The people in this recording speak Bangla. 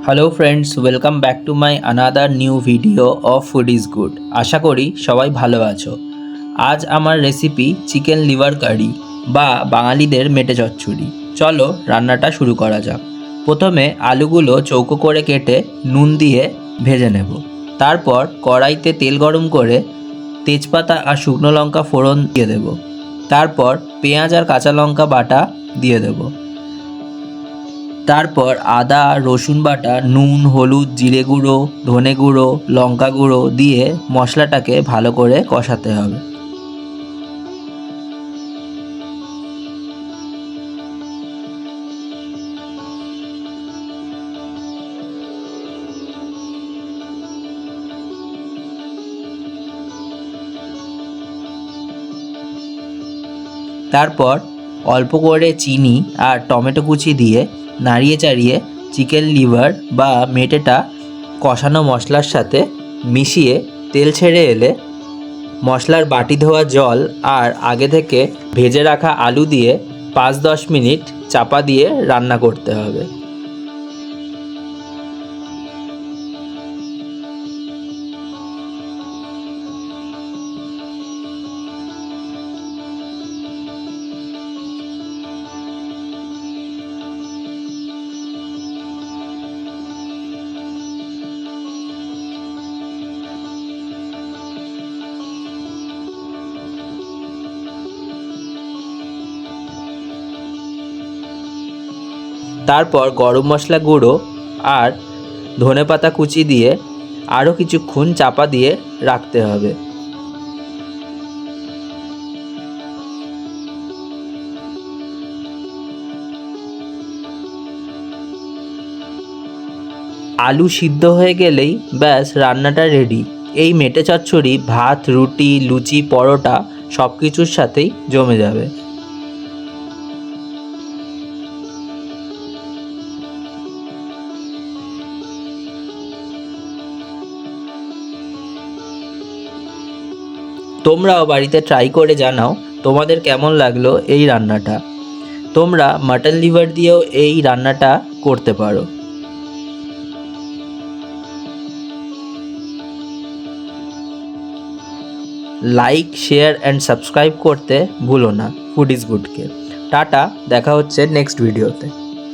Hello friends, welcome back to my another new video of food is good. আশা করি সবাই ভালো আছো। আজ আমার রেসিপি চিকেন লিভার কারি বা বাঙালিদের মেটে চচ্চড়ি। চলো রান্নাটা শুরু করা যাক। প্রথমে আলুগুলো চৌকো করে কেটে নুন দিয়ে ভেজে নেব। তারপর কড়াইতে তেল গরম করে তেজপাতা আর শুকনো লঙ্কা ফোড়ন দিয়ে দেব। তারপর পেঁয়াজ আর কাঁচা লঙ্কা বাটা দিয়ে দেবো। তারপর আদা রসুন বাটা, নুন, হলুদ, জিরে গুঁড়ো, ধনে গুঁড়ো, লঙ্কা গুঁড়ো দিয়ে মশলাটাকে ভালো করে কষাতে হবে। তারপর অল্প করে চিনি আর টমেটো কুচি দিয়ে নাড়িয়ে চাড়িয়ে চিকেন লিভার বা মেটেটা কষানো মশলার সাথে মিশিয়ে তেল ছেড়ে এলে মশলার বাটি ধোয়া জল আর আগে থেকে ভেজে রাখা আলু দিয়ে 5-10 মিনিট চাপা দিয়ে রান্না করতে হবে। তারপর গরম মশলা গুঁড়ো আর ধনেপাতা কুচি দিয়ে আরও কিছুক্ষণ চাপা দিয়ে রাখতে হবে। আলু সিদ্ধ হয়ে গেলেই ব্যাস রান্নাটা রেডি। এই মেটে চচ্চড়ি ভাত, রুটি, লুচি, পরোটা সব কিছুর সাথেই জমে যাবে। তোমরাও বাড়িতে ট্রাই করে জানাও তোমাদের কেমন লাগলো এই রান্নাটা। তোমরা মাটন লিভার দিয়েও এই রান্নাটা করতে পারো। লাইক, শেয়ার অ্যান্ড সাবস্ক্রাইব করতে ভুলো না ফুড ইজ গুডকে। টাটা, দেখা হচ্ছে নেক্সট ভিডিওতে।